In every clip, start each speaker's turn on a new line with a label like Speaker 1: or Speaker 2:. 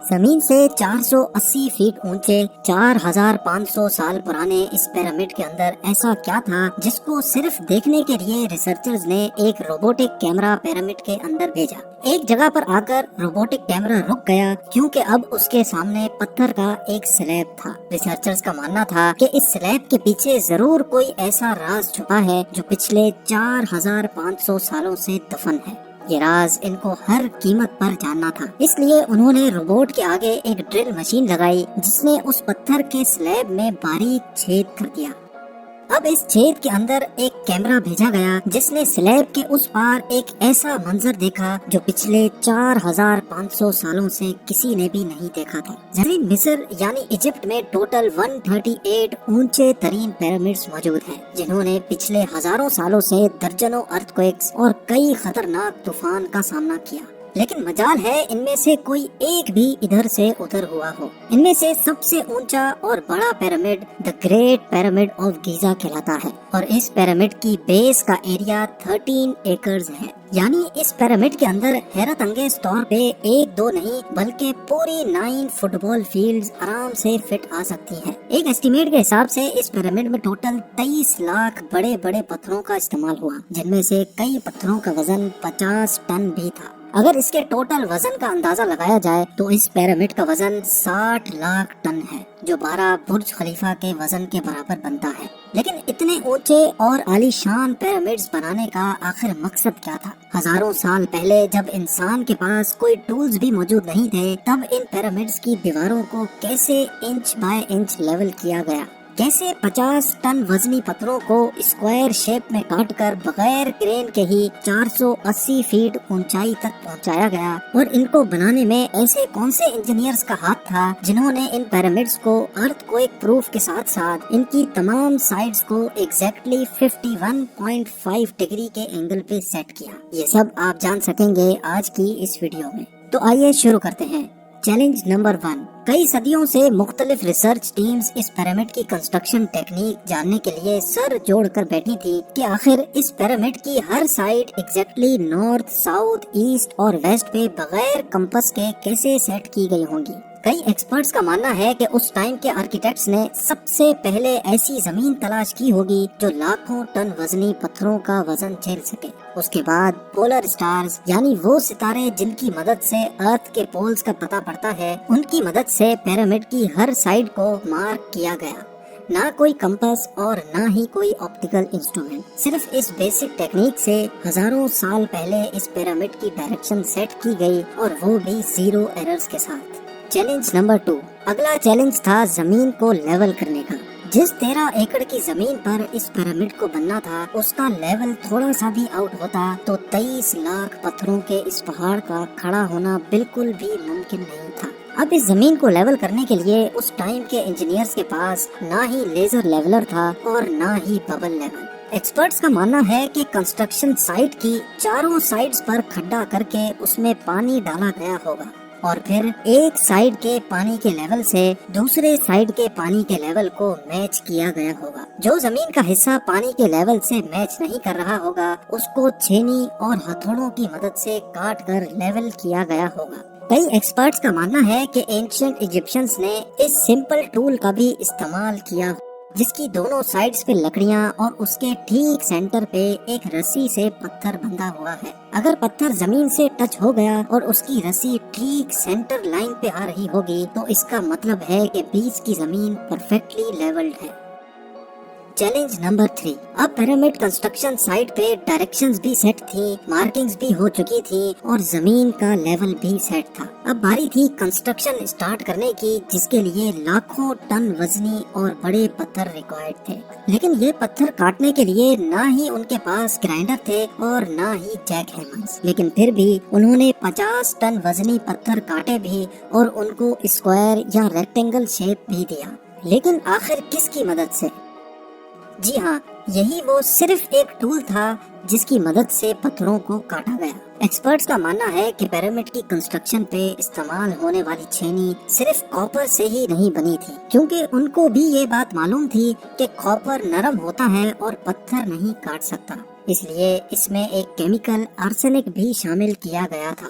Speaker 1: زمین سے 480 فیٹ اونچے 4500 سال پرانے اس پیرامڈ کے اندر ایسا کیا تھا جس کو صرف دیکھنے کے لیے ریسرچرز نے ایک روبوٹک کیمرہ پیرامڈ کے اندر بھیجا۔ ایک جگہ پر آ کر روبوٹک کیمرہ رک گیا کیونکہ اب اس کے سامنے پتھر کا ایک سلیب تھا۔ ریسرچرز کا ماننا تھا کہ اس سلیب کے پیچھے ضرور کوئی ایسا راز چھپا ہے جو پچھلے 4500 سالوں سے دفن ہے۔ یہ راز ان کو ہر قیمت پر جاننا تھا، اس لیے انہوں نے روبوٹ کے آگے ایک ڈرل مشین لگائی جس نے اس پتھر کے سلیب میں باریک چھید کر دیا۔ اب اس چھید کے اندر ایک کیمرہ بھیجا گیا جس نے سلیب کے اس پار ایک ایسا منظر دیکھا جو پچھلے 4500 سالوں سے کسی نے بھی نہیں دیکھا تھا۔ زمین مصر یعنی ایجپٹ میں ٹوٹل 138 اونچے ترین پیرامڈز موجود ہیں جنہوں نے پچھلے ہزاروں سالوں سے درجنوں ارتھکویکس اور کئی خطرناک طوفان کا سامنا کیا، لیکن مجال ہے ان میں سے کوئی ایک بھی ادھر سے ادھر ہوا ہو۔ ان میں سے سب سے اونچا اور بڑا pyramid the great pyramid of Giza کہلاتا ہے، اور اس پیرامڈ کی بیس کا ایریا 13 ایکڑز ہے۔ یعنی اس پیرامڈ کے اندر حیرت انگیز طور پہ ایک دو نہیں بلکہ پوری 9 فٹ بال فیلڈز آرام سے فٹ آ سکتی ہیں۔ ایک ایسٹیمیٹ کے حساب سے اس پیرامڈ میں ٹوٹل 23 لاکھ بڑے بڑے پتھروں کا استعمال ہوا، جن میں سے کئی پتھروں کا وزن 50 ٹن بھی تھا۔ اگر اس کے ٹوٹل وزن کا اندازہ لگایا جائے تو اس پیرامڈ کا وزن 60 لاکھ ٹن ہے، جو 12 برج خلیفہ کے وزن کے برابر بنتا ہے۔ لیکن اتنے اونچے اور عالی شان پیرامڈز بنانے کا آخر مقصد کیا تھا؟ ہزاروں سال پہلے جب انسان کے پاس کوئی ٹولز بھی موجود نہیں تھے، تب ان پیرامڈز کی دیواروں کو کیسے انچ بائی انچ لیول کیا گیا؟ کیسے 50 ٹن وزنی پتھروں کو اسکوائر شیپ میں کاٹ کر بغیر کرین کے ہی 480 فیٹ اونچائی تک پہنچایا گیا؟ اور ان کو بنانے میں ایسے کون سے انجینئرز کا ہاتھ تھا جنہوں نے ان پیرامڈز کو ارتھ کوئک پروف کے ساتھ ساتھ ان کی تمام سائڈز کو ایگزیکٹلی 51.5 ڈگری کے اینگل پہ سیٹ کیا؟ یہ سب آپ جان سکیں گے آج کی اس ویڈیو میں، تو آئیے شروع کرتے ہیں۔ Challenge number 1۔ کئی صدیوں سے مختلف ریسرچ ٹیمز اس پیرامڈ کی کنسٹرکشن ٹیکنیک جاننے کے لیے سر جوڑ کر بیٹھی تھی کہ آخر اس پیرامڈ کی ہر side exactly north, south, east اور ویسٹ پہ بغیر کمپس کے کیسے سیٹ کی گئی ہوں گی۔ کئی ایکسپرٹس کا ماننا ہے کہ اس ٹائم کے آرکیٹیکٹس نے سب سے پہلے ایسی زمین تلاش کی ہوگی جو لاکھوں ٹن وزنی پتھروں کا وزن جھیل سکے۔ اس کے بعد پولر سٹارز یعنی وہ ستارے جن کی مدد سے ارتھ کے پولز کا پتہ پڑتا ہے، ان کی مدد سے پیرامڈ کی ہر سائڈ کو مارک کیا گیا۔ نہ کوئی کمپس اور نہ ہی کوئی آپٹیکل انسٹرومنٹ، صرف اس بیسک ٹیکنیک سے ہزاروں سال پہلے اس پیرامڈ کی ڈائریکشن سیٹ کی گئی، اور وہ بھی 0 ایررز کے ساتھ۔ Challenge number 2۔ اگلا چیلنج تھا زمین کو لیول کرنے کا۔ جس 13 ایکڑ کی زمین پر اس پیرامڈ کو بننا تھا، اس کا لیول تھوڑا سا بھی آؤٹ ہوتا تو 23 لاکھ پتھروں کے اس پہاڑ کا کھڑا ہونا بالکل بھی ممکن نہیں تھا۔ اب اس زمین کو لیول کرنے کے لیے اس ٹائم کے انجینئرز کے پاس نہ ہی لیزر لیولر تھا اور نہ ہی ببل لیول۔ ایکسپرٹس کا ماننا ہے کہ کنسٹرکشن سائٹ کی چاروں سائڈز پر کھڈا کر کے اس میں پانی ڈالا گیا ہوگا، اور پھر ایک سائیڈ کے پانی کے لیول سے دوسرے سائیڈ کے پانی کے لیول کو میچ کیا گیا ہوگا۔ جو زمین کا حصہ پانی کے لیول سے میچ نہیں کر رہا ہوگا، اس کو چھینی اور ہتھوڑوں کی مدد سے کاٹ کر لیول کیا گیا ہوگا۔ کئی ایکسپرٹس کا ماننا ہے کہ اینشنٹ ایجپشنز نے اس سمپل ٹول کا بھی استعمال کیا، جس کی دونوں سائڈز پہ لکڑیاں اور اس کے ٹھیک سینٹر پہ ایک رسی سے پتھر بندھا ہوا ہے۔ اگر پتھر زمین سے ٹچ ہو گیا اور اس کی رسی ٹھیک سینٹر لائن پہ آ رہی ہوگی تو اس کا مطلب ہے کہ بیچ کی زمین پرفیکٹلی لیولڈ ہے۔ Challenge number 3۔ اب پیرامڈ کنسٹرکشن سائٹ پہ ڈائریکشنز بھی سیٹ تھی، مارکنگز بھی ہو چکی تھی اور زمین کا لیول بھی سیٹ تھا۔ اب باری تھی کنسٹرکشن سٹارٹ کرنے کی، جس کے لیے لاکھوں ٹن وزنی اور بڑے پتھر ریکوائرڈ تھے۔ لیکن یہ پتھر کاٹنے کے لیے نہ ہی ان کے پاس گرائنڈر تھے اور نہ ہی جیک ہیمرز، لیکن پھر بھی انہوں نے 50 ٹن وزنی پتھر کاٹے بھی اور ان کو اسکوائر یا ریکٹینگل شیپ بھی دیا۔ لیکن آخر کس کی مدد سے؟ جی ہاں، یہی وہ صرف ایک ٹول تھا جس کی مدد سے پتھروں کو کاٹا گیا۔ ایکسپرٹس کا ماننا ہے کہ پیرامڈ کی کنسٹرکشن پہ استعمال ہونے والی چھینی صرف کاپر سے ہی نہیں بنی تھی، کیونکہ ان کو بھی یہ بات معلوم تھی کہ کاپر نرم ہوتا ہے اور پتھر نہیں کاٹ سکتا، اس لیے اس میں ایک کیمیکل آرسینک بھی شامل کیا گیا تھا۔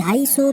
Speaker 1: 250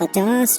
Speaker 1: 50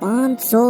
Speaker 1: 500